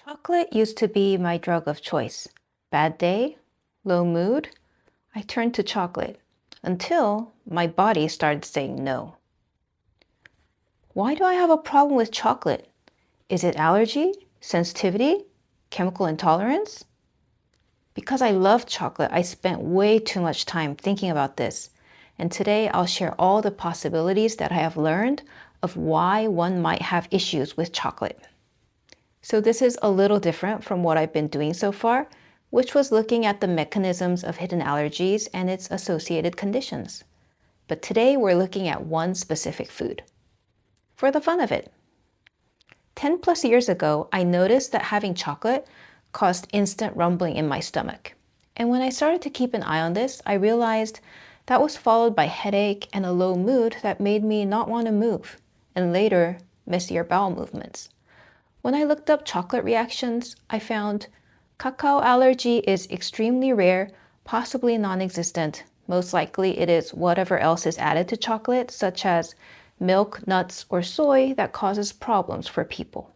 Chocolate used to be my drug of choice. Bad day, low mood, I turned to chocolate until my body started saying no. Why do I have a problem with chocolate? Is it allergy, sensitivity, chemical intolerance? Because I love chocolate, I spent way too much time thinking about this. And today I'll share all the possibilities that I have learned of why one might have issues with chocolate. So this is a little different from what I've been doing so far, which was looking at the mechanisms of hidden allergies and its associated conditions. But today we're looking at one specific food. For the fun of it. 10 plus years ago, I noticed that having chocolate caused instant rumbling in my stomach. And when I started to keep an eye on this, I realized that was followed by headache and a low mood that made me not want to move, and later, messier bowel movements. When I looked up chocolate reactions, I found cacao allergy is extremely rare, possibly non-existent. Most likely it is whatever else is added to chocolate, such as milk, nuts, or soy that causes problems for people.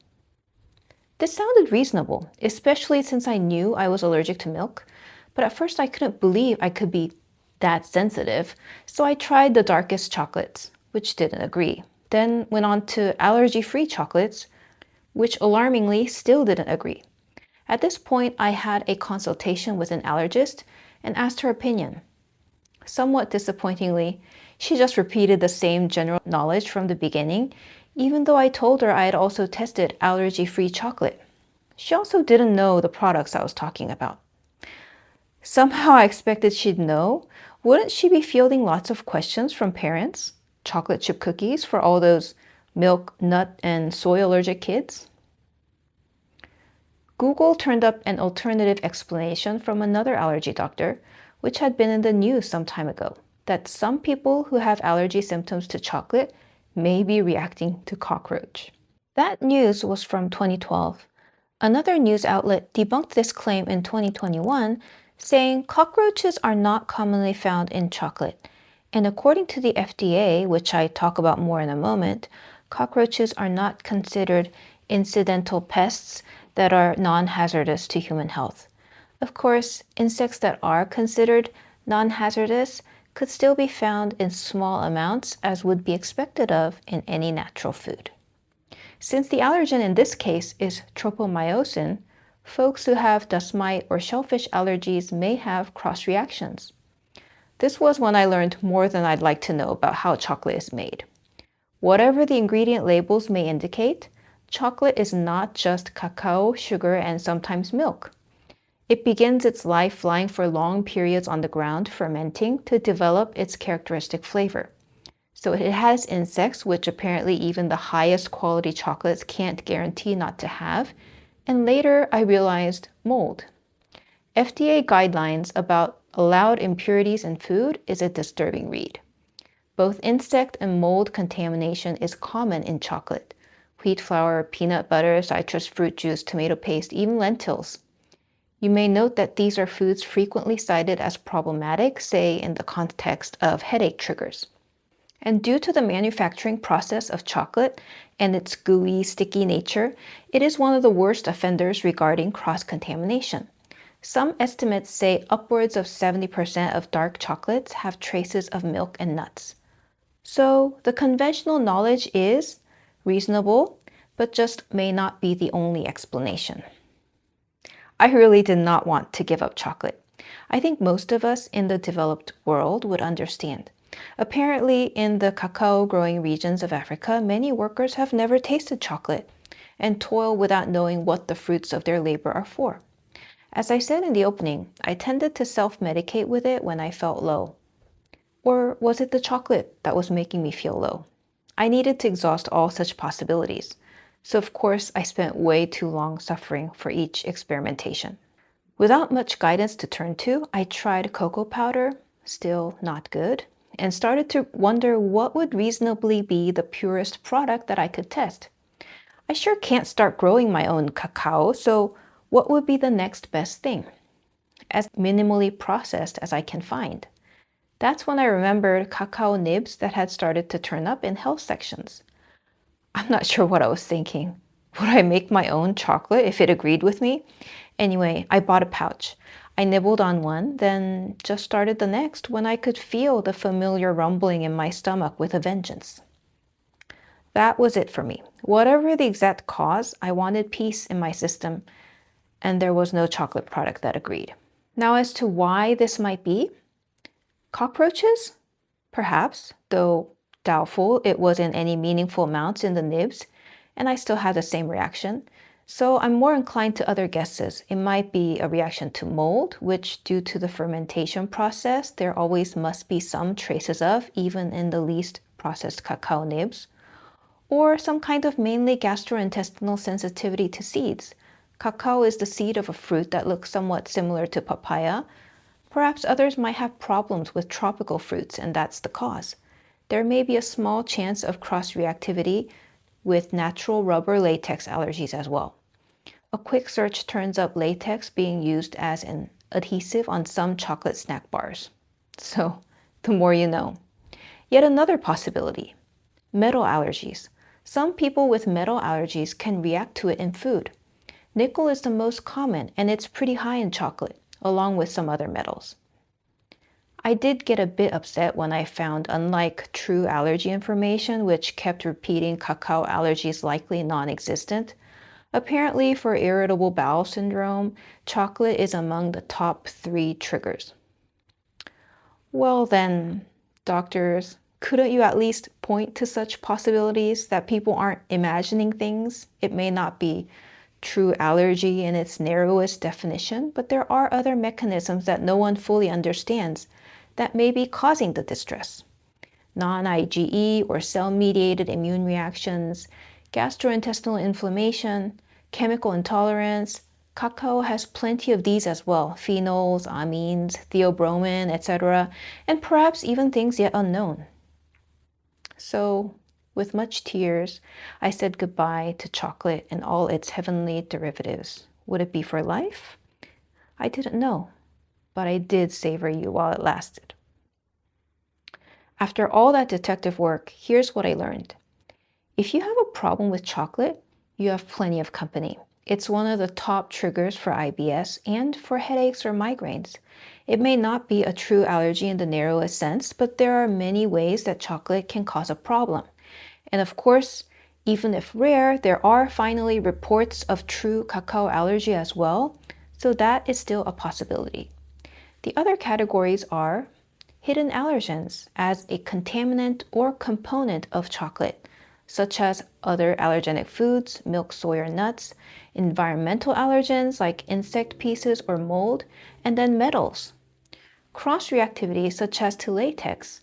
This sounded reasonable, especially since I knew I was allergic to milk, but at first I couldn't believe I could be that sensitive, so I tried the darkest chocolates, which didn't agree. Then went on to allergy-free chocolates, which alarmingly still didn't agree. At this point, I had a consultation with an allergist and asked her opinion. Somewhat disappointingly, she just repeated the same general knowledge from the beginning, even though I told her I had also tested allergy-free chocolate. She also didn't know the products I was talking about. Somehow I expected she'd know. Wouldn't she be fielding lots of questions from parents? Chocolate chip cookies for all those milk, nut, and soy allergic kids? Google turned up an alternative explanation from another allergy doctor, which had been in the news some time ago, that some people who have allergy symptoms to chocolate may be reacting to cockroach. That news was from 2012. Another news outlet debunked this claim in 2021, saying cockroaches are not commonly found in chocolate. And according to the FDA, which I talk about more in a moment, cockroaches are not considered incidental pests that are non-hazardous to human health. Of course, insects that are considered non-hazardous could still be found in small amounts, as would be expected of in any natural food. Since the allergen in this case is tropomyosin, folks who have dust mite or shellfish allergies may have cross reactions. This was when I learned more than I'd like to know about how chocolate is made. Whatever the ingredient labels may indicate, chocolate is not just cacao, sugar, and sometimes milk. It begins its life lying for long periods on the ground, fermenting to develop its characteristic flavor. So it has insects, which apparently even the highest quality chocolates can't guarantee not to have. And later I realized mold. FDA guidelines about allowed impurities in food is a disturbing read. Both insect and mold contamination is common in chocolate. Wheat flour, peanut butter, citrus fruit juice, tomato paste, even lentils. You may note that these are foods frequently cited as problematic, say in the context of headache triggers. And due to the manufacturing process of chocolate and its gooey, sticky nature, it is one of the worst offenders regarding cross-contamination. Some estimates say upwards of 70% of dark chocolates have traces of milk and nuts. So the conventional knowledge is reasonable, but just may not be the only explanation. I really did not want to give up chocolate. I think most of us in the developed world would understand. Apparently, in the cacao growing regions of Africa, many workers have never tasted chocolate and toil without knowing what the fruits of their labor are for. As I said in the opening, I tended to self-medicate with it when I felt low. Or was it the chocolate that was making me feel low? I needed to exhaust all such possibilities. So of course, I spent way too long suffering for each experimentation. Without much guidance to turn to, I tried cocoa powder, still not good, and started to wonder what would reasonably be the purest product that I could test. I sure can't start growing my own cacao, so what would be the next best thing? As minimally processed as I can find. That's when I remembered cacao nibs that had started to turn up in health sections. I'm not sure what I was thinking. Would I make my own chocolate if it agreed with me? Anyway, I bought a pouch. I nibbled on one, then just started the next when I could feel the familiar rumbling in my stomach with a vengeance. That was it for me. Whatever the exact cause, I wanted peace in my system, and there was no chocolate product that agreed. Now, as to why this might be, cockroaches? Perhaps, though doubtful it was in any meaningful amounts in the nibs, and I still had the same reaction. So I'm more inclined to other guesses. It might be a reaction to mold, which due to the fermentation process, there always must be some traces of, even in the least processed cacao nibs. Or some kind of mainly gastrointestinal sensitivity to seeds. Cacao is the seed of a fruit that looks somewhat similar to papaya. Perhaps others might have problems with tropical fruits, and that's the cause. There may be a small chance of cross-reactivity with natural rubber latex allergies as well. A quick search turns up latex being used as an adhesive on some chocolate snack bars. So, the more you know. Yet another possibility, metal allergies. Some people with metal allergies can react to it in food. Nickel is the most common, and it's pretty high in chocolate, along with some other metals. I did get a bit upset when I found, unlike true allergy information, which kept repeating cacao allergies likely non-existent, apparently for irritable bowel syndrome, chocolate is among the top 3 triggers. Well then, doctors, couldn't you at least point to such possibilities that people aren't imagining things? It may not be true allergy in its narrowest definition, but there are other mechanisms that no one fully understands that may be causing the distress. Non-IgE or cell-mediated immune reactions, gastrointestinal inflammation, chemical intolerance. Cacao has plenty of these as well, phenols, amines, theobromine, etc., and perhaps even things yet unknown. So, with much tears, I said goodbye to chocolate and all its heavenly derivatives. Would it be for life? I didn't know, but I did savor you while it lasted. After all that detective work, here's what I learned. If you have a problem with chocolate, you have plenty of company. It's one of the top triggers for IBS and for headaches or migraines. It may not be a true allergy in the narrowest sense, but there are many ways that chocolate can cause a problem. And of course, even if rare, there are finally reports of true cacao allergy as well, so that is still a possibility. The other categories are hidden allergens as a contaminant or component of chocolate, such as other allergenic foods, milk, soy, or nuts, environmental allergens like insect pieces or mold, and then metals. Cross-reactivity such as to latex,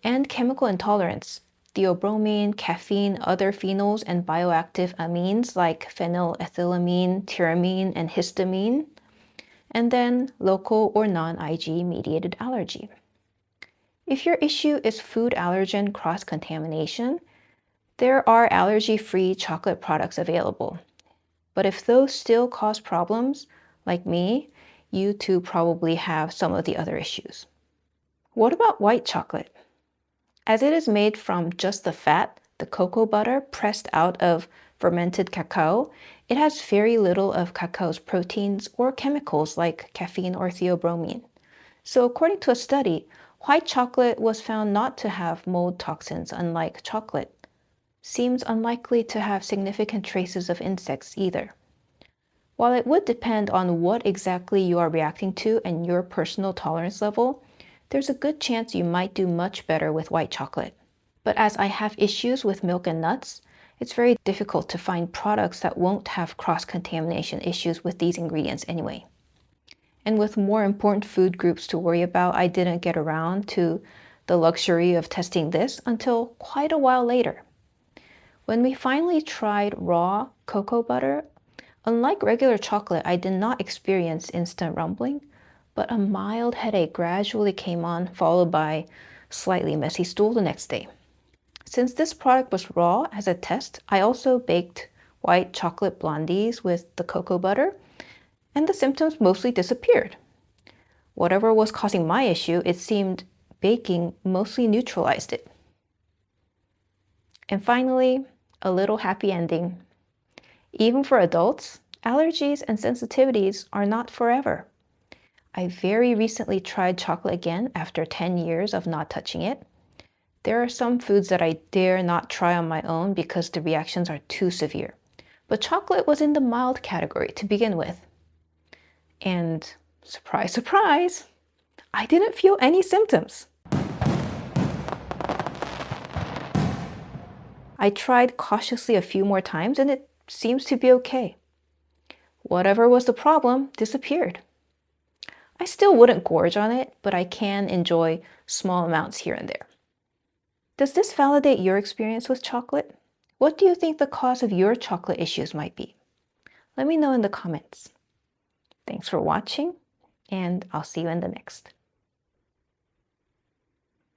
and chemical intolerance, theobromine, caffeine, other phenols, and bioactive amines like phenylethylamine, tyramine, and histamine, and then local or non-IgE mediated allergy. If your issue is food allergen cross-contamination, there are allergy-free chocolate products available. But if those still cause problems, like me, you too probably have some of the other issues. What about white chocolate? As it is made from just the fat, the cocoa butter pressed out of fermented cacao, it has very little of cacao's proteins or chemicals like caffeine or theobromine. So according to a study, white chocolate was found not to have mold toxins, unlike chocolate. Seems unlikely to have significant traces of insects either. While it would depend on what exactly you are reacting to and your personal tolerance level, there's a good chance you might do much better with white chocolate. But as I have issues with milk and nuts, it's very difficult to find products that won't have cross-contamination issues with these ingredients anyway. And with more important food groups to worry about, I didn't get around to the luxury of testing this until quite a while later. When we finally tried raw cocoa butter, unlike regular chocolate, I did not experience instant rumbling, but a mild headache gradually came on, followed by slightly messy stool the next day. Since this product was raw as a test, I also baked white chocolate blondies with the cocoa butter, and the symptoms mostly disappeared. Whatever was causing my issue, it seemed baking mostly neutralized it. And finally, a little happy ending. Even for adults, allergies and sensitivities are not forever. I very recently tried chocolate again after 10 years of not touching it. There are some foods that I dare not try on my own because the reactions are too severe. But chocolate was in the mild category to begin with. And surprise, surprise, I didn't feel any symptoms. I tried cautiously a few more times and it seems to be okay. Whatever was the problem disappeared. I still wouldn't gorge on it, but I can enjoy small amounts here and there. Does this validate your experience with chocolate? What do you think the cause of your chocolate issues might be? Let me know in the comments. Thanks for watching, and I'll see you in the next.